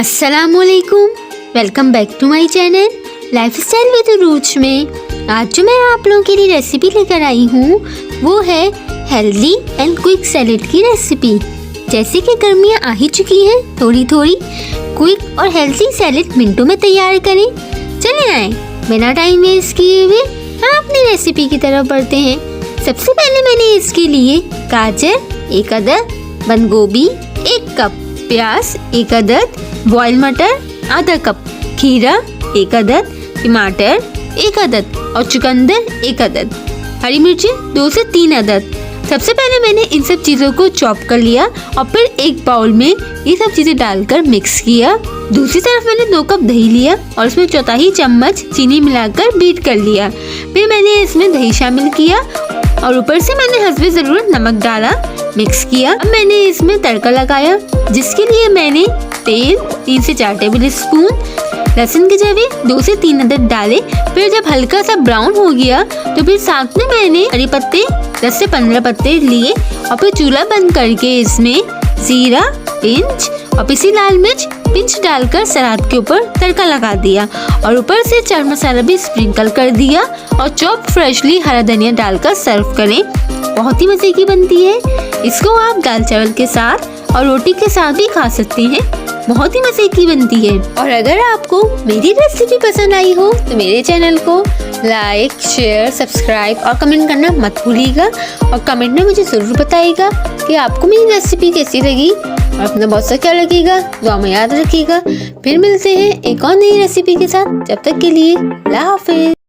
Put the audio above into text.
अस्सलामुअलैकुम, welcome back to my channel lifestyle with roots में। आज जो मैं आप लोगों के लिए रेसिपी लेकर आई हूँ वो है हेल्दी एंड क्विक सैलेड की रेसिपी। जैसे कि गर्मियाँ आ ही चुकी हैं, थोड़ी थोड़ी क्विक और हेल्दी सैलेड मिनटों में तैयार करें। चले आए बिना टाइम वेस्ट किए हुए हम अपनी रेसिपी की तरफ बढ़ते हैं। सबसे पहले मैंने इसके लिए गाजर 1 अदद, बंद गोभी 1 कप, प्याज 1 अदद, बॉयल मटर आधा कप, खीरा 1 अदद, टमाटर 1 अदद और चुकंदर 1 अदद, हरी मिर्ची 2 से 3 अदद। सबसे पहले मैंने इन सब चीज़ों को चॉप कर लिया और फिर एक बाउल में ये सब चीज़ें डालकर मिक्स किया। दूसरी तरफ मैंने 2 कप दही लिया और इसमें 1/4 चम्मच चीनी मिलाकर बीट कर लिया। फिर मैंने इसमें दही शामिल किया और ऊपर से मैंने हस्बे ज़रूरत नमक डाला, मिक्स किया। अब मैंने इसमें तड़का लगाया, जिसके लिए मैंने तेल 3 से 4 टेबल स्पून, लहसुन के जवे 2 से 3 अदद डाले। फिर जब हल्का सा ब्राउन हो गया तो फिर साथ में मैंने करी पत्ते 10 से 15 पत्ते लिए और फिर चूल्हा बंद करके इसमें जीरा पिंच और पिसी लाल मिर्च पिंच डालकर सलाद के ऊपर तड़का लगा दिया और ऊपर से चाट मसाला भी स्प्रिंकल कर दिया और चॉप फ्रेशली हरा धनिया डालकर सर्व करें। बहुत ही मजे की बनती है। इसको आप दाल चावल के साथ और रोटी के साथ भी खा सकते हैं। बहुत ही मजे की बनती है। और अगर आपको मेरी रेसिपी पसंद आई हो तो मेरे चैनल को लाइक, शेयर, सब्सक्राइब और कमेंट करना मत भूलिएगा। और कमेंट में मुझे ज़रूर बताइएगा कि आपको मेरी रेसिपी कैसी लगी और अपना बहुत सा क्या लगेगा। दुआ में याद रखिएगा। फिर मिलते हैं एक और नई रेसिपी के साथ। जब तक के लिए अल्लाह हाफिज़।